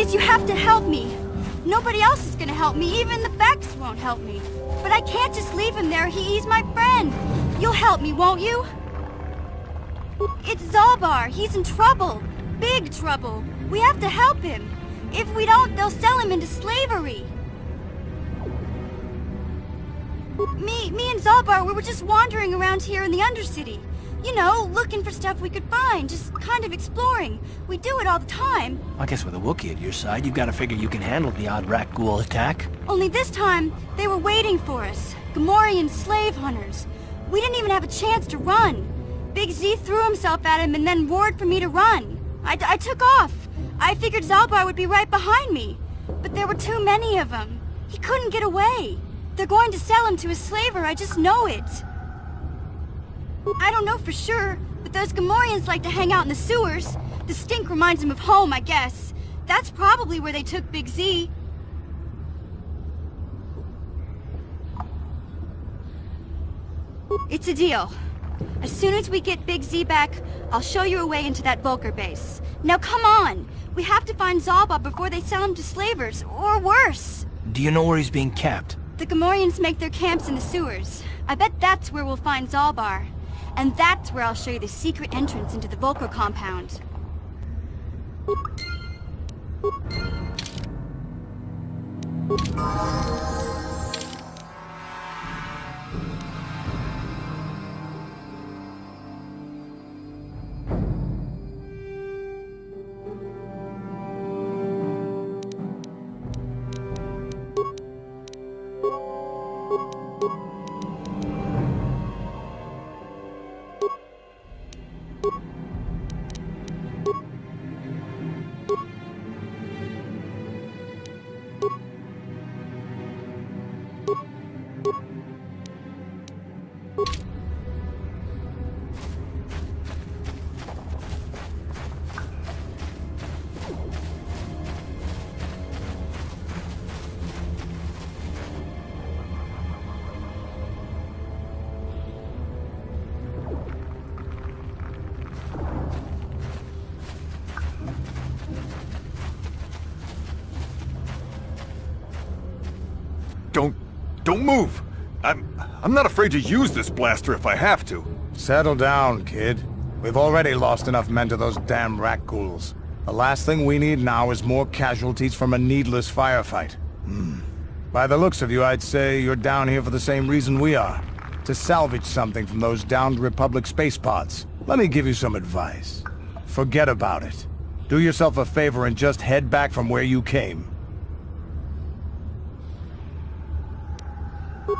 Please, you have to help me. Nobody else is gonna help me. Even the Becks won't help me. But I can't just leave him there. He's my friend. You'll help me, won't you? It's Zalbar. He's in trouble. Big trouble. We have to help him. If we don't, they'll sell him into slavery. Me and Zalbar, we were just wandering around here in the Undercity. You know, looking for stuff we could find, just kind of exploring. We do it all the time. I guess with a Wookiee at your side, you've got to figure you can handle the odd Rakghoul attack. Only this time, they were waiting for us. Gamorrean slave hunters. We didn't even have a chance to run. Big Z threw himself at him and then roared for me to run. I took off. I figured Zalbar would be right behind me. But there were too many of them. He couldn't get away. They're going to sell him to a slaver, I just know it. I don't know for sure, but those Gamorreans like to hang out in the sewers. The stink reminds them of home, I guess. That's probably where they took Big Z. It's a deal. As soon as we get Big Z back, I'll show you a way into that Vulcar base. Now come on! We have to find Zalbar before they sell him to slavers, or worse. Do you know where he's being kept? The Gamorreans make their camps in the sewers. I bet that's where we'll find Zalbar. And that's where I'll show you the secret entrance into the Vulcar compound. Don't move! I'm not afraid to use this blaster if I have to. Settle down, kid. We've already lost enough men to those damn Rakghouls. The last thing we need now is more casualties from a needless firefight. By the looks of you, I'd say you're down here for the same reason we are. To salvage something from those downed Republic space pods. Let me give you some advice. Forget about it. Do yourself a favor and just head back from where you came.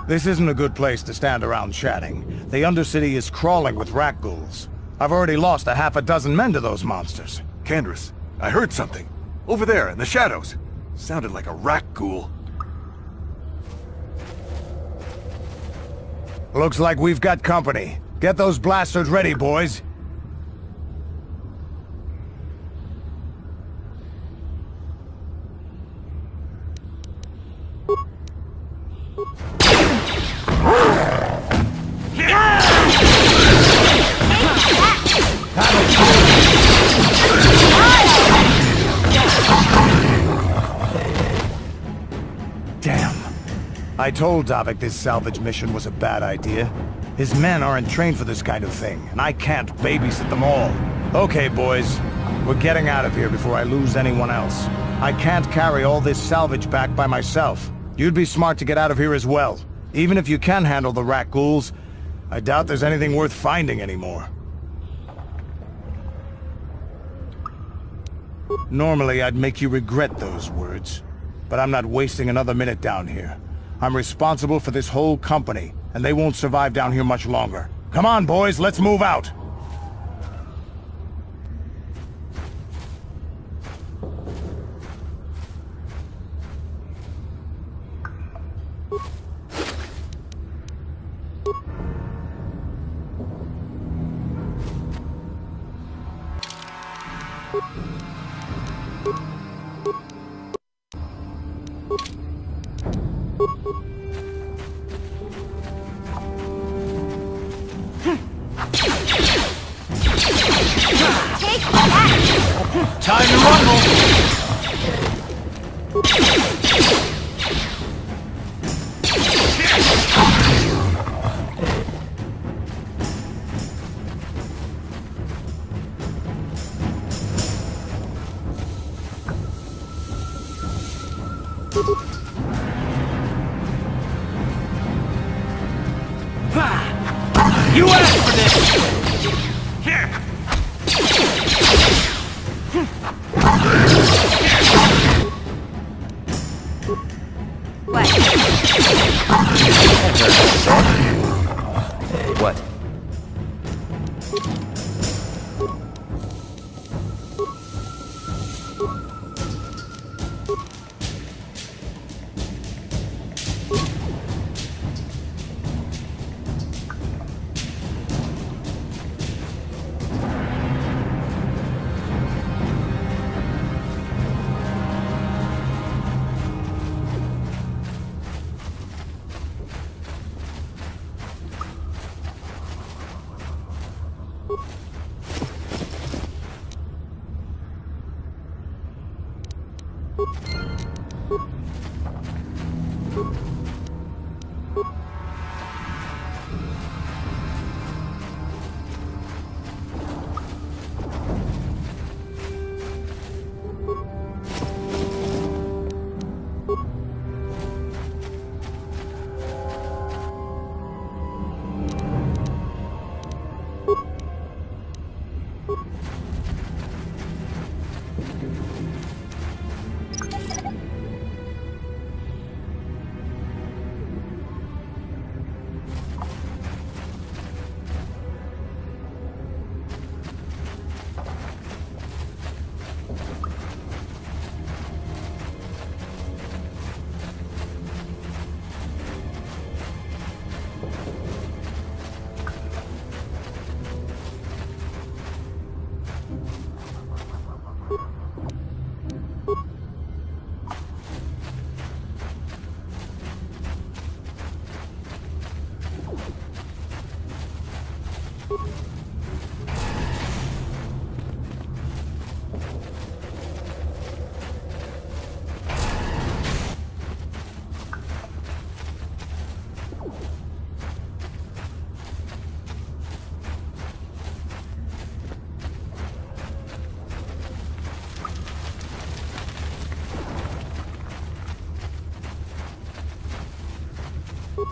This isn't a good place to stand around chatting. The Undercity is crawling with Rakghouls. I've already lost a half a dozen men to those monsters. Candace, I heard something. Over there, in the shadows. Sounded like a Rakghoul. Looks like we've got company. Get those blasters ready, boys. Damn. I told Davik this salvage mission was a bad idea. His men aren't trained for this kind of thing, and I can't babysit them all. Okay, boys. We're getting out of here before I lose anyone else. I can't carry all this salvage back by myself. You'd be smart to get out of here as well. Even if you can handle the Rakghouls, I doubt there's anything worth finding anymore. Normally, I'd make you regret those words. But I'm not wasting another minute down here. I'm responsible for this whole company, and they won't survive down here much longer. Come on, boys, let's move out! Time to rumble! You asked for this! What? What?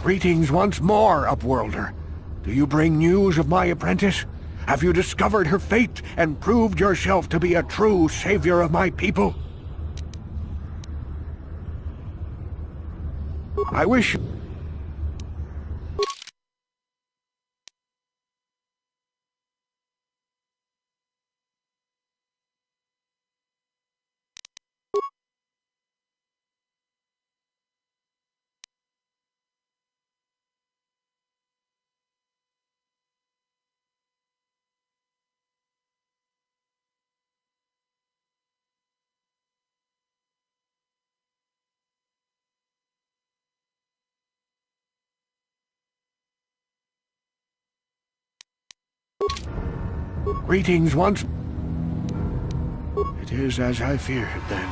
Greetings once more, Upworlder. Do you bring news of my apprentice? Have you discovered her fate and proved yourself to be a true savior of my people? I wish... Greetings once... It is as I feared, then.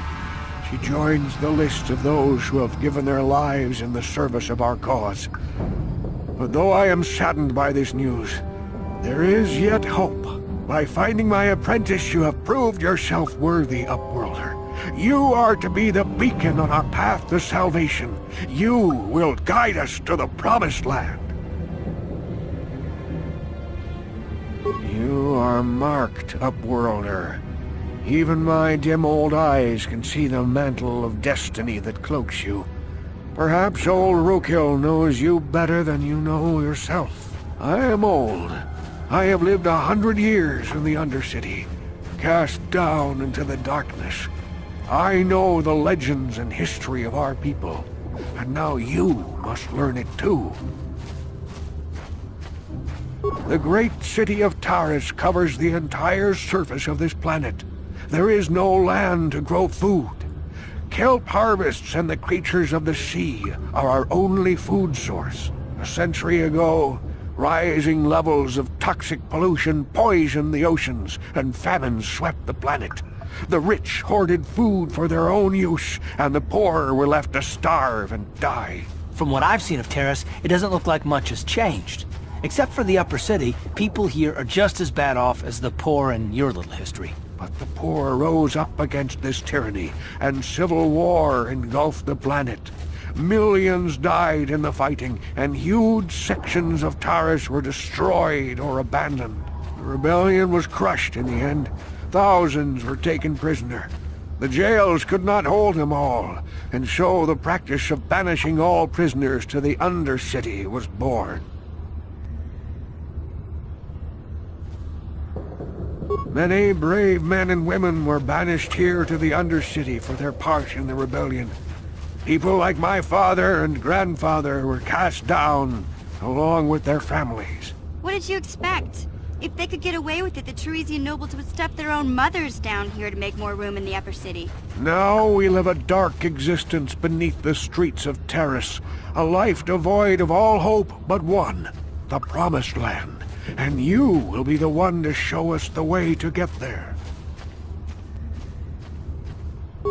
She joins the list of those who have given their lives in the service of our cause. But though I am saddened by this news, there is yet hope. By finding my apprentice, you have proved yourself worthy, Upworlder. You are to be the beacon on our path to salvation. You will guide us to the promised land. You are marked, Upworlder. Even my dim old eyes can see the mantle of destiny that cloaks you. Perhaps old Rakghoul knows you better than you know yourself. I am old. I have lived 100 years in the Undercity, cast down into the darkness. I know the legends and history of our people, and now you must learn it too. The great city of Taris covers the entire surface of this planet. There is no land to grow food. Kelp harvests and the creatures of the sea are our only food source. A century ago, rising levels of toxic pollution poisoned the oceans, and famine swept the planet. The rich hoarded food for their own use, and the poor were left to starve and die. From what I've seen of Taris, it doesn't look like much has changed. Except for the upper city, people here are just as bad off as the poor in your little history. But the poor rose up against this tyranny, and civil war engulfed the planet. millions died in the fighting, and huge sections of Taris were destroyed or abandoned. The rebellion was crushed in the end. Thousands were taken prisoner. The jails could not hold them all, and so the practice of banishing all prisoners to the Undercity was born. Many brave men and women were banished here to the Undercity for their part in the rebellion. People like my father and grandfather were cast down, along with their families. What did you expect? If they could get away with it, the Teresian nobles would stuff their own mothers down here to make more room in the upper city. Now we live a dark existence beneath the streets of Taris, a life devoid of all hope but one, the Promised Land. And you will be the one to show us the way to get there.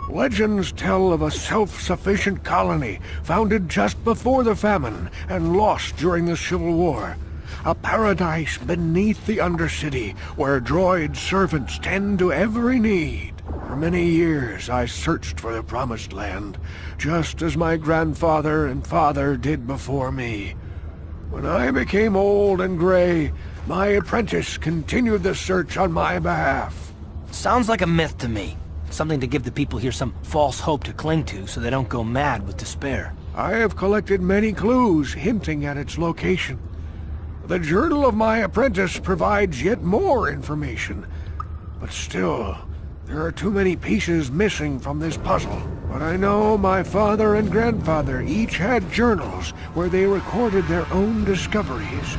Legends tell of a self-sufficient colony founded just before the famine and lost during the Civil War. A paradise beneath the Undercity where droid servants tend to every need. For many years I searched for the Promised Land, just as my grandfather and father did before me. When I became old and gray, my apprentice continued the search on my behalf. Sounds like a myth to me. Something to give the people here some false hope to cling to so they don't go mad with despair. I have collected many clues hinting at its location. The journal of my apprentice provides yet more information. But still, there are too many pieces missing from this puzzle. But I know my father and grandfather each had journals where they recorded their own discoveries.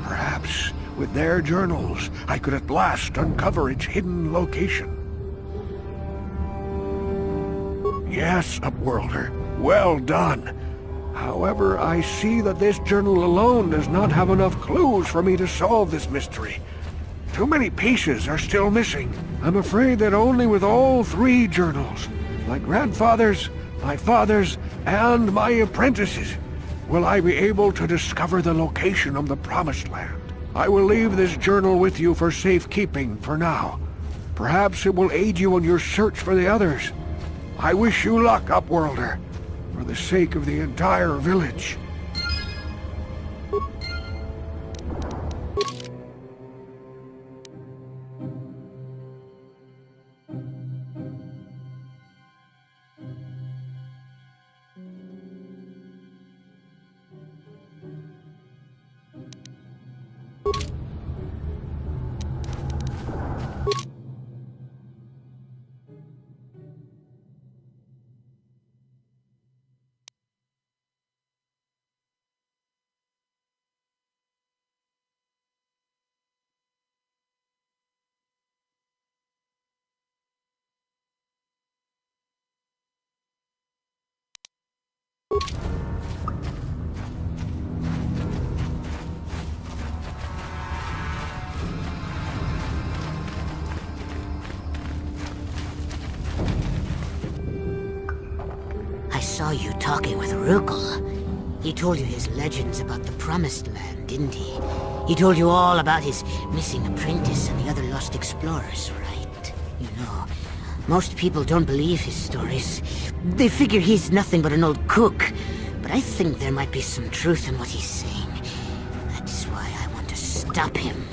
Perhaps, with their journals, I could at last uncover its hidden location. Yes, Upworlder. Well done. However, I see that this journal alone does not have enough clues for me to solve this mystery. Too many pieces are still missing. I'm afraid that only with all three journals, my grandfather's, my father's, and my apprentice's, will I be able to discover the location of the Promised Land. I will leave this journal with you for safekeeping for now. Perhaps it will aid you in your search for the others. I wish you luck, Upworlder, for the sake of the entire village. I saw you talking with Rakghoul. He told you his legends about the Promised Land, didn't he? He told you all about his missing apprentice and the other lost explorers, right? You know, most people don't believe his stories. They figure he's nothing but an old cook. But I think there might be some truth in what he's saying. That's why I want to stop him.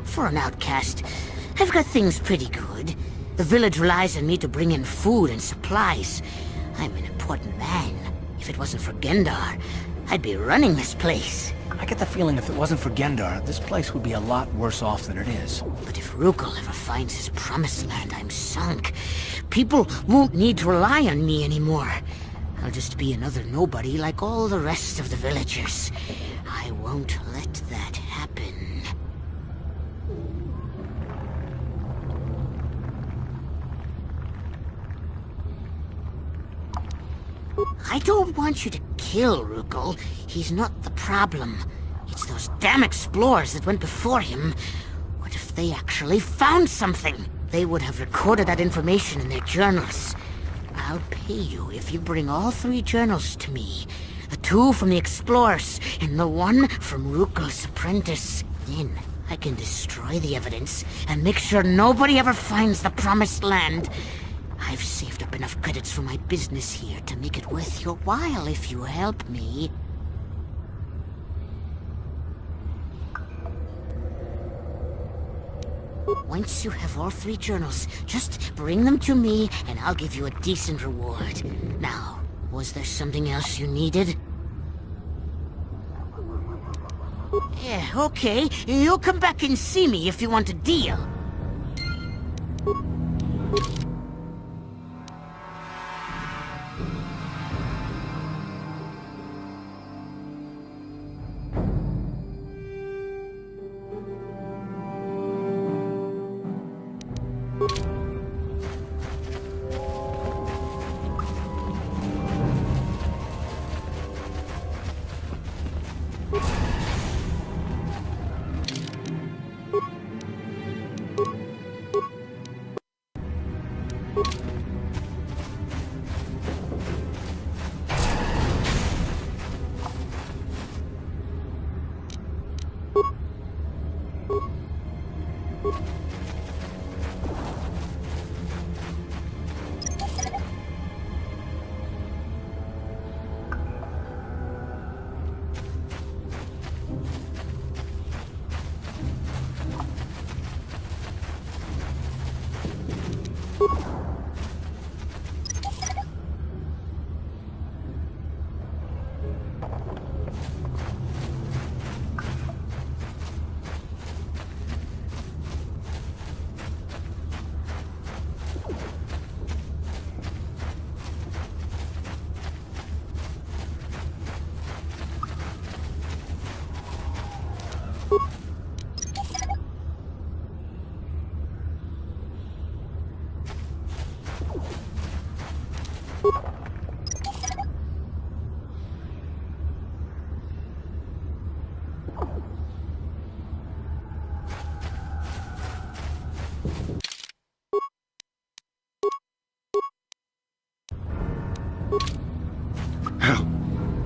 For an outcast, I've got things pretty good. The village relies on me to bring in food and supplies. I'm an important man. If it wasn't for Gendar, I'd be running this place. I get the feeling if it wasn't for Gendar, this place would be a lot worse off than it is. But if Rakghoul ever finds his Promised Land, I'm sunk. People won't need to rely on me anymore. I'll just be another nobody like all the rest of the villagers. I won't let that happen. I don't want you to kill Rakghoul. He's not the problem. It's those damn explorers that went before him. What if they actually found something? They would have recorded that information in their journals. I'll pay you if you bring all three journals to me. The two from the explorers, and the one from Rakghoul's apprentice. Then I can destroy the evidence and make sure nobody ever finds the Promised Land. I've saved up enough credits for my business here to make it worth your while if you help me. Once you have all 3 journals, just bring them to me and I'll give you a decent reward. Now, was there something else you needed? Yeah, okay. You'll come back and see me if you want a deal.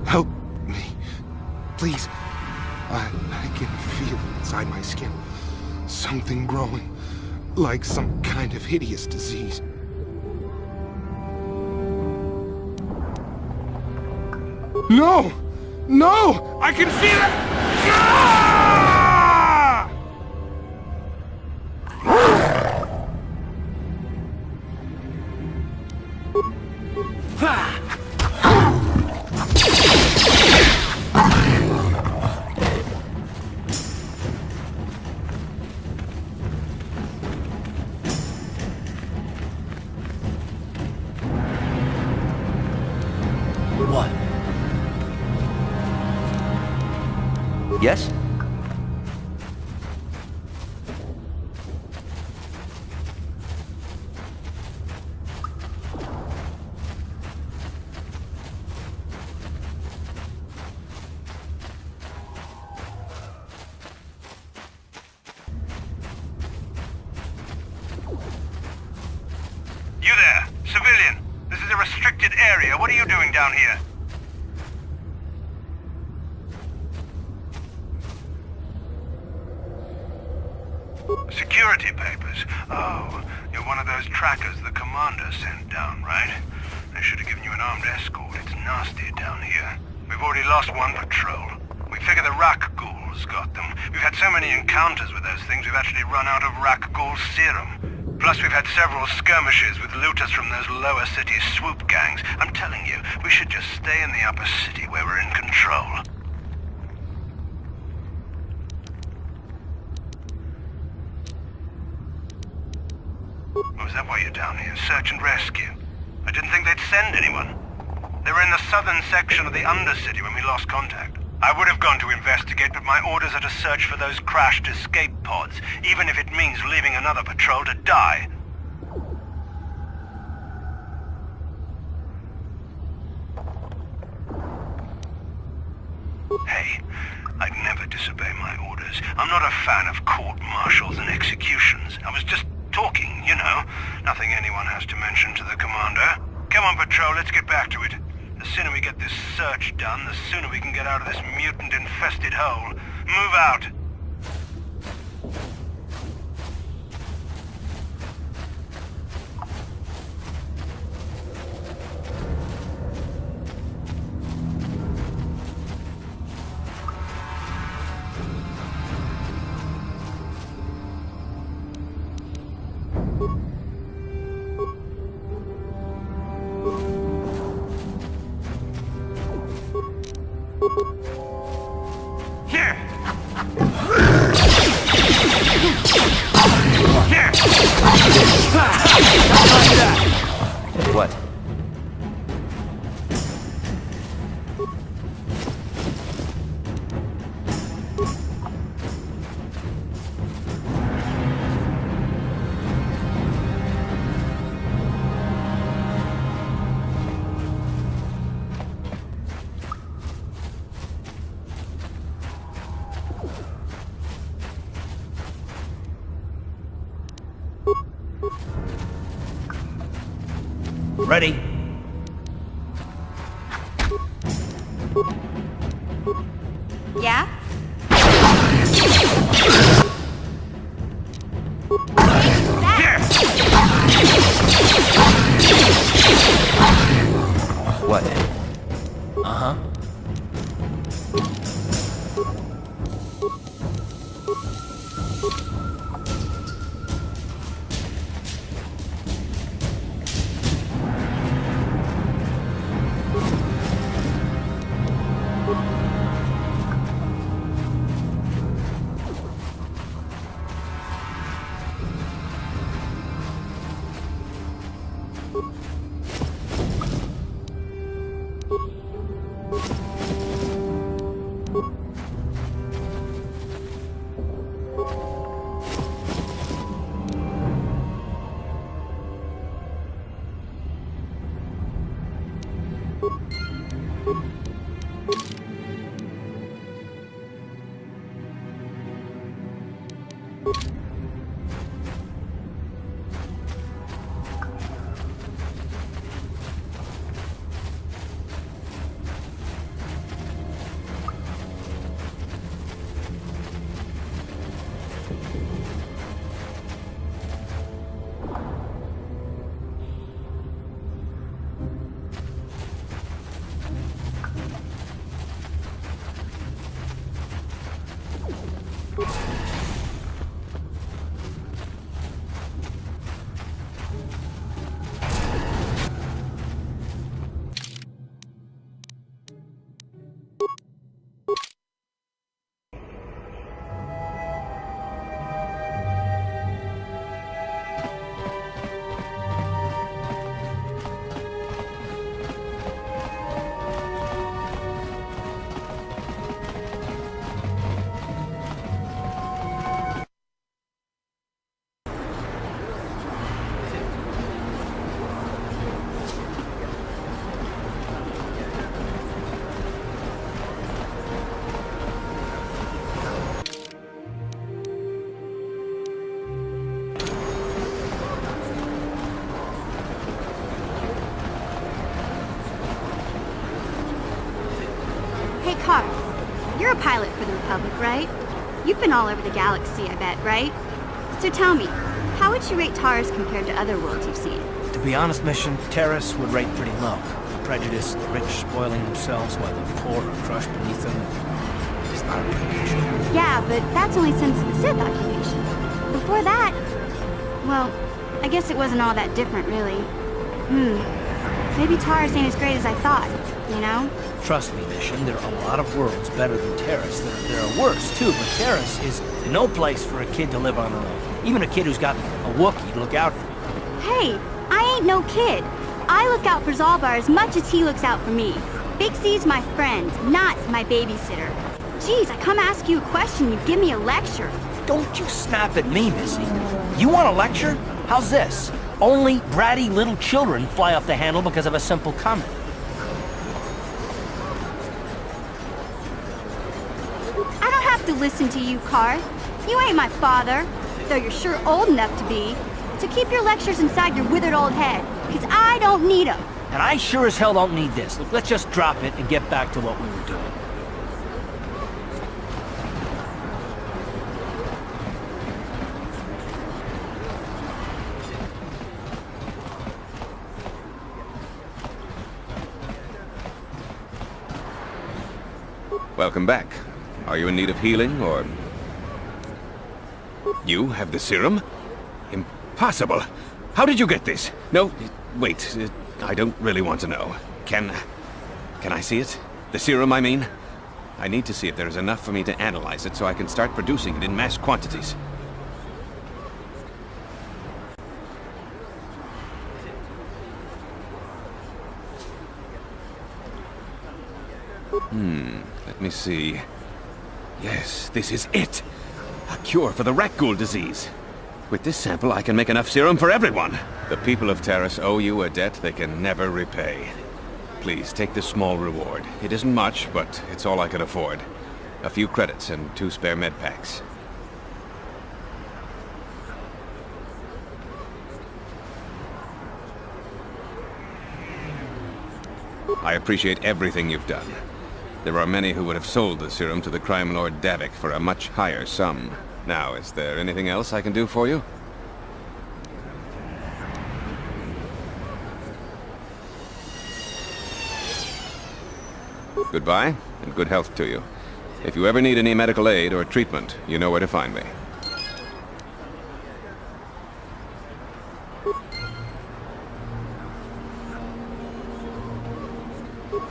Help me. Please. I can feel inside my skin. Something growing. Like some kind of hideous disease. No! No! I can feel it! Ah! What? Yes? You there, civilian. This is a restricted area. What are you doing down here? Security papers. Oh, you're one of those trackers the commander sent down, right? They should have given you an armed escort. It's nasty down here. We've already lost one patrol. We figure the Rakghouls got them. We've had so many encounters with those things, we've actually run out of Rakghoul Serum. Plus, we've had several skirmishes with looters from those lower city swoop gangs. I'm telling you, we should just stay in the upper city where we're in control. Oh, is that why you're down here? Search and rescue? I didn't think they'd send anyone. They were in the southern section of the Undercity when we lost contact. I would have gone to investigate, but my orders are to search for those crashed escape pods, even if it means leaving another patrol to die. Hey, I'd never disobey my orders. I'm not a fan of court-martials and executions. I was just talking, you know. Nothing anyone has to mention to the commander. Come on, patrol, let's get back to it. The sooner we get this search done, the sooner we can get out of this mutant-infested hole. Move out! Here! What? Ready? Yeah? What? Uh-huh. Hey, Carl. You're a pilot for the Republic, right? You've been all over the galaxy, I bet, right? So tell me, how would you rate Taurus compared to other worlds you've seen? To be honest, Mission, Terrace would rate pretty low. Prejudiced, the rich spoiling themselves while the poor are crushed beneath them. It's not a reputation. Yeah, but that's only since the Sith occupation. Before that, well, I guess it wasn't all that different, really. Maybe Taurus ain't as great as I thought, you know? Trust me, Mission, there are a lot of worlds better than Terrace. There are worse, too, but Terrace is no place for a kid to live on her own. Even a kid who's got a Wookiee to look out for. Hey, I ain't no kid. I look out for Zalbar as much as he looks out for me. Big C's my friend, not my babysitter. Geez, I come ask you a question, you give me a lecture. Don't you snap at me, Missy. You want a lecture? How's this? Only bratty little children fly off the handle because of a simple comment. I don't have to listen to you, Car. You ain't my father, though you're sure old enough to be. So keep your lectures inside your withered old head, because I don't need them. And I sure as hell don't need this. Look, let's just drop it and get back to what we were doing. Welcome back. Are you in need of healing, or... You have the serum? Impossible. How did you get this? No, wait. I don't really want to know. Can I see it? The serum, I mean? I need to see if there is enough for me to analyze it so I can start producing it in mass quantities. Let me see. Yes, this is it! A cure for the Rakghoul disease. With this sample, I can make enough serum for everyone. The people of Taris owe you a debt they can never repay. Please, take this small reward. It isn't much, but it's all I can afford. A few credits and 2 spare med packs. I appreciate everything you've done. There are many who would have sold the serum to the crime lord Davik for a much higher sum. Now, is there anything else I can do for you? Goodbye, and good health to you. If you ever need any medical aid or treatment, you know where to find me.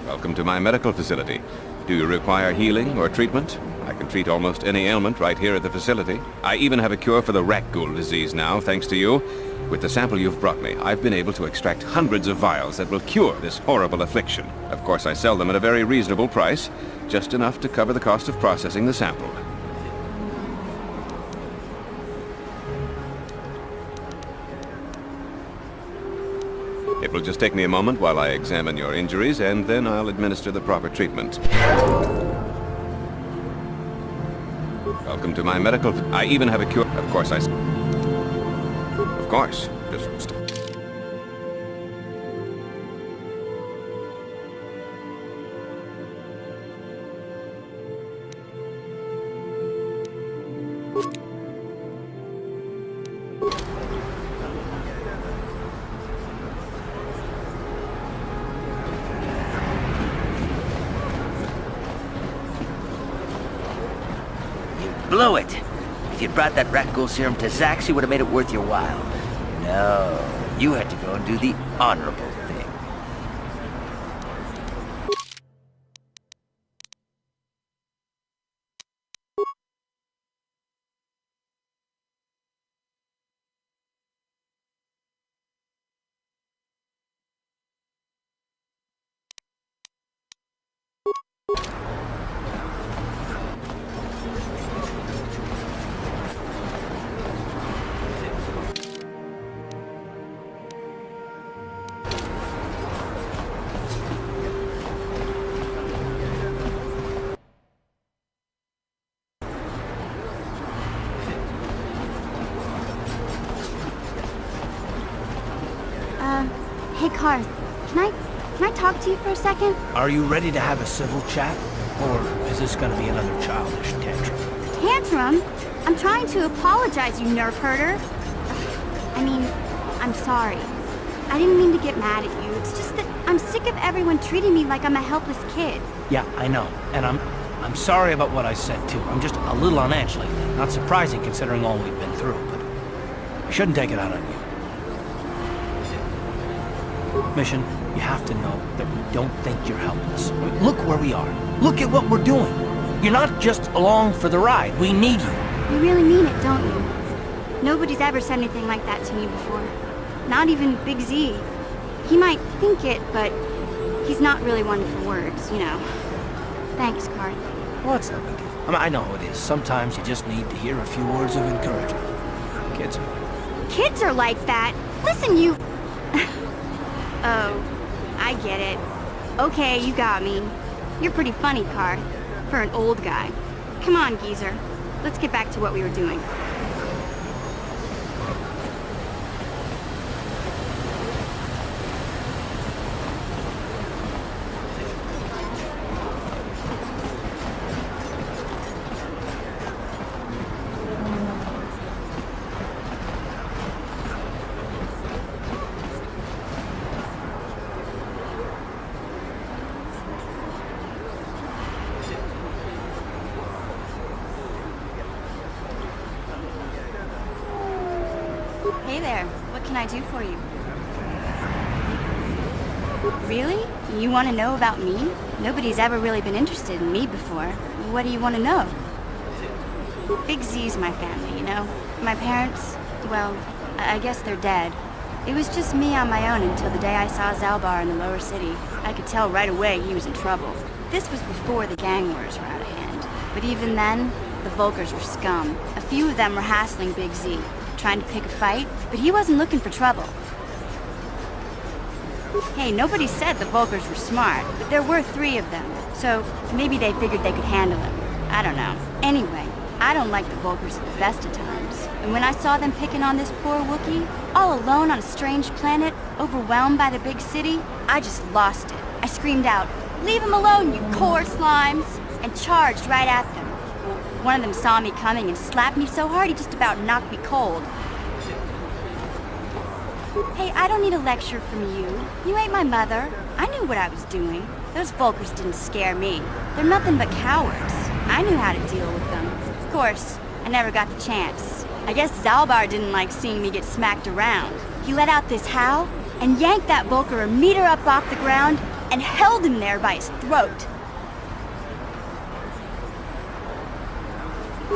Welcome to my medical facility. Do you require healing or treatment? I can treat almost any ailment right here at the facility. I even have a cure for the Rakghoul disease now, thanks to you. With the sample you've brought me, I've been able to extract hundreds of vials that will cure this horrible affliction. Of course, I sell them at a very reasonable price, just enough to cover the cost of processing the sample. It will just take me a moment while I examine your injuries, and then I'll administer the proper treatment. Welcome to my medical... I even have a cure... Of course, Of course. Just... Blew it. If you'd brought that Rakghoul serum to Zax, he would have made it worth your while. No, you had to go and do the honorable thing. Hey, Karth, can I talk to you for a second? Are you ready to have a civil chat? Or is this gonna be another childish tantrum? Tantrum? I'm trying to apologize, you nerf herder. I mean, I'm sorry. I didn't mean to get mad at you. It's just that I'm sick of everyone treating me like I'm a helpless kid. Yeah, I know. And I'm sorry about what I said, too. I'm just a little on edge lately. Not surprising considering all we've been through, but I shouldn't take it out on you. Mission, you have to know that we don't think you're helpless. I mean, look where we are. Look at what we're doing. You're not just along for the ride. We need you. You really mean it, don't you? Nobody's ever said anything like that to me before. Not even Big Z. He might think it, but he's not really one for words, you know. Thanks, Karth. Well, it's no big deal. I mean, I know how it is. Sometimes you just need to hear a few words of encouragement. Kids. Kids are like that. Listen, you... Oh, I get it. Okay, you got me. You're pretty funny, Karth, for an old guy. Come on, geezer. Let's get back to what we were doing. Hey there, what can I do for you? Really? You want to know about me? Nobody's ever really been interested in me before. What do you want to know? Big Z's my family, you know? My parents, well, I guess they're dead. It was just me on my own until the day I saw Zalbar in the lower city. I could tell right away he was in trouble. This was before the gang wars were out of hand. But even then, the Volkers were scum. A few of them were hassling Big Z, trying to pick a fight, but he wasn't looking for trouble. Hey, nobody said the Volkers were smart, but there were 3 of them, so maybe they figured they could handle him. I don't know. Anyway, I don't like the Volkers at the best of times. And when I saw them picking on this poor Wookiee, all alone on a strange planet, overwhelmed by the big city, I just lost it. I screamed out, "Leave him alone, you core slimes!" and charged right at them. One of them saw me coming and slapped me so hard he just about knocked me cold. Hey, I don't need a lecture from you. You ain't my mother. I knew what I was doing. Those Volkers didn't scare me. They're nothing but cowards. I knew how to deal with them. Of course, I never got the chance. I guess Zalbar didn't like seeing me get smacked around. He let out this howl and yanked that Volker a meter up off the ground and held him there by his throat.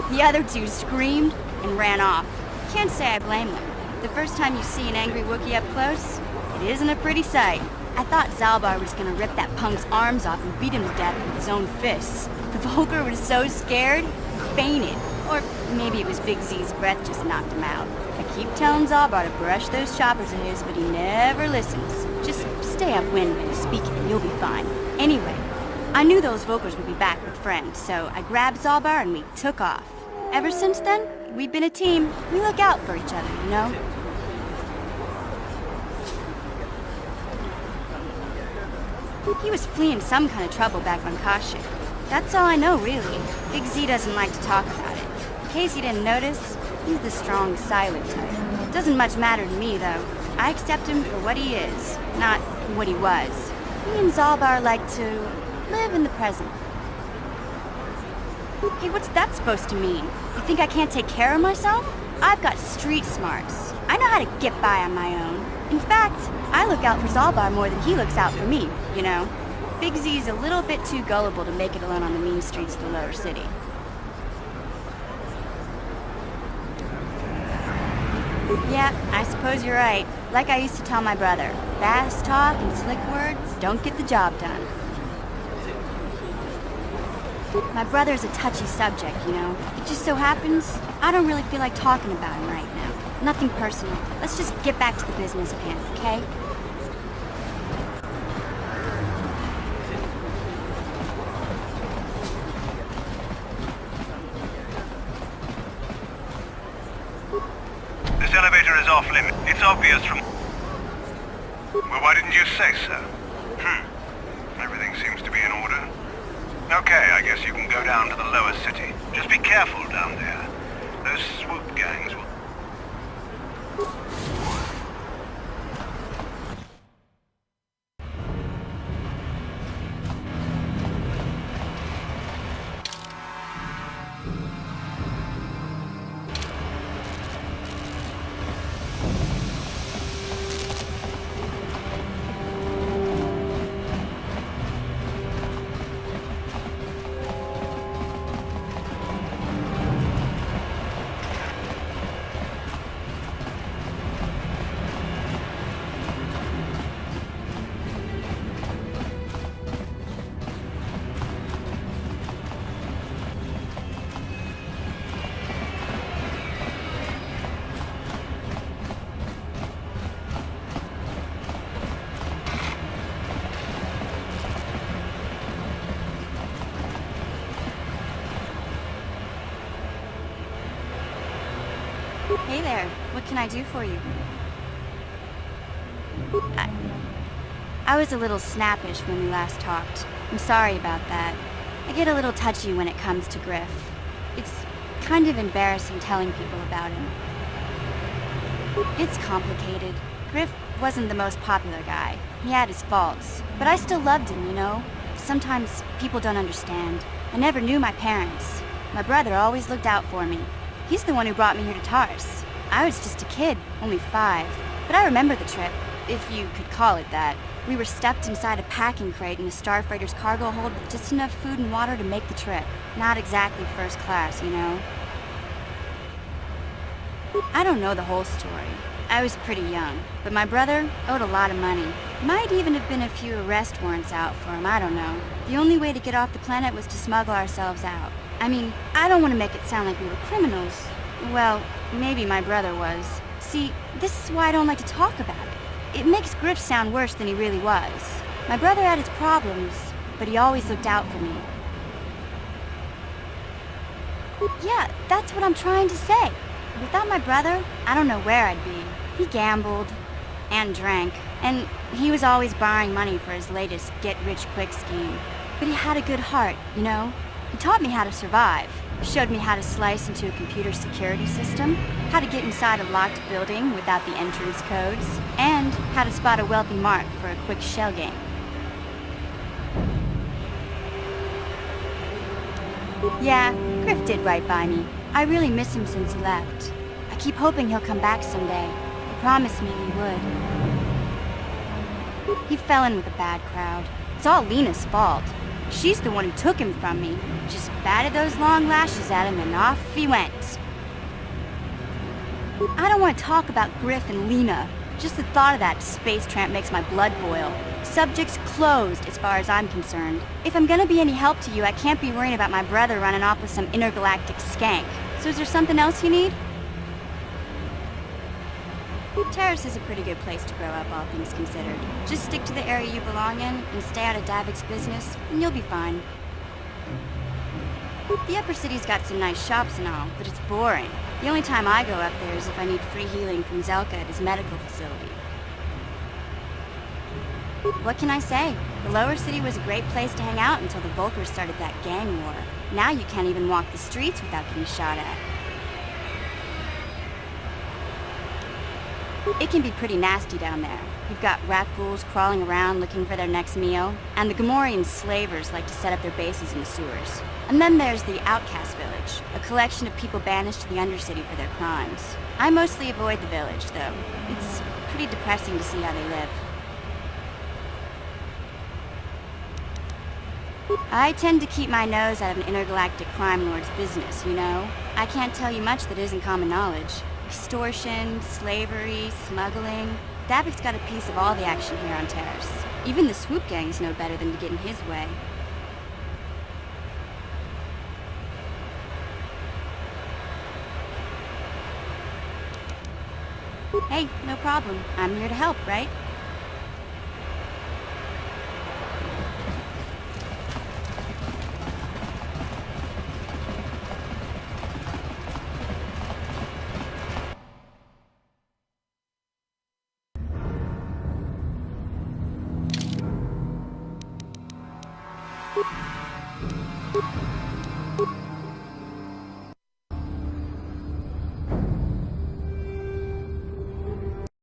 The other 2 screamed and ran off. Can't say I blame them. The first time you see an angry Wookiee up close, it isn't a pretty sight. I thought Zalbar was gonna rip that punk's arms off and beat him to death with his own fists. The Volker was so scared, he fainted. Or maybe it was Big Z's breath just knocked him out. I keep telling Zalbar to brush those choppers of his, but he never listens. Just stay upwind when he's speaking and you'll be fine. Anyway, I knew those Volkers would be back with friends, so I grabbed Zalbar and we took off. Ever since then, we've been a team. We look out for each other, you know? He was fleeing some kind of trouble back on Kashyyyk. That's all I know, really. Big Z doesn't like to talk about it. In case you didn't notice, he's the strong, silent type. Doesn't much matter to me, though. I accept him for what he is, not what he was. Me and Zalbar like to live in the present. Hey, what's that supposed to mean? You think I can't take care of myself? I've got street smarts. I know how to get by on my own. In fact, I look out for Zalbar more than he looks out for me, you know? Big Z's a little bit too gullible to make it alone on the mean streets of the lower city. Yeah, I suppose you're right. Like I used to tell my brother, fast talk and slick words don't get the job done. My brother's a touchy subject, you know. It just so happens, I don't really feel like talking about him right now. Nothing personal. Let's just get back to the business at hand, okay? This elevator is off limit. It's obvious from... Well, why didn't you say so? Everything seems to be in order. Okay, I guess you can go down to the lower city. Just be careful down there. Those swoop gangs will... Hey there, what can I do for you? I was a little snappish when we last talked. I'm sorry about that. I get a little touchy when it comes to Griff. It's kind of embarrassing telling people about him. It's complicated. Griff wasn't the most popular guy. He had his faults. But I still loved him, you know? Sometimes people don't understand. I never knew my parents. My brother always looked out for me. He's the one who brought me here to Taris. I was just a kid, only 5. But I remember the trip. if you could call it that. We were stuffed inside a packing crate in a starfreighter's cargo hold with just enough food and water to make the trip. Not exactly first class, you know? I don't know the whole story. I was pretty young, but my brother owed a lot of money. Might even have been a few arrest warrants out for him, I don't know. The only way to get off the planet was to smuggle ourselves out. I mean, I don't want to make it sound like we were criminals. Well, maybe my brother was. See, this is why I don't like to talk about it. It makes Griff sound worse than he really was. My brother had his problems, but he always looked out for me. Yeah, that's what I'm trying to say. Without my brother, I don't know where I'd be. He gambled and drank, and he was always borrowing money for his latest get-rich-quick scheme. But he had a good heart, you know? He taught me how to survive, showed me how to slice into a computer security system, how to get inside a locked building without the entrance codes, and how to spot a wealthy mark for a quick shell game. Yeah, Griff did right by me. I really miss him since he left. I keep hoping he'll come back someday. He promised me he would. He fell in with a bad crowd. It's all Lena's fault. She's the one who took him from me. Just batted those long lashes at him and off he went. I don't want to talk about Griff and Lena. Just the thought of that space tramp makes my blood boil. Subject's closed as far as I'm concerned. If I'm gonna be any help to you, I can't be worrying about my brother running off with some intergalactic skank. So is there something else you need? Terrace is a pretty good place to grow up, all things considered. Just stick to the area you belong in and stay out of Davik's business, and you'll be fine. The upper city's got some nice shops and all, but it's boring. The only time I go up there is if I need free healing from Zelka at his medical facility. What can I say? The lower city was a great place to hang out until the Volkers started that gang war. Now you can't even walk the streets without getting shot at. It can be pretty nasty down there. You've got Rakghouls crawling around looking for their next meal, and the Gamorrean slavers like to set up their bases in the sewers. And then there's the Outcast Village, a collection of people banished to the Undercity for their crimes. I mostly avoid the village, though. It's pretty depressing to see how they live. I tend to keep my nose out of an intergalactic crime lord's business, you know? I can't tell you much that isn't common knowledge. Extortion, slavery, smuggling. Davik's got a piece of all the action here on Terrace. Even the swoop gangs know better than to get in his way. Hey, no problem. I'm here to help, right?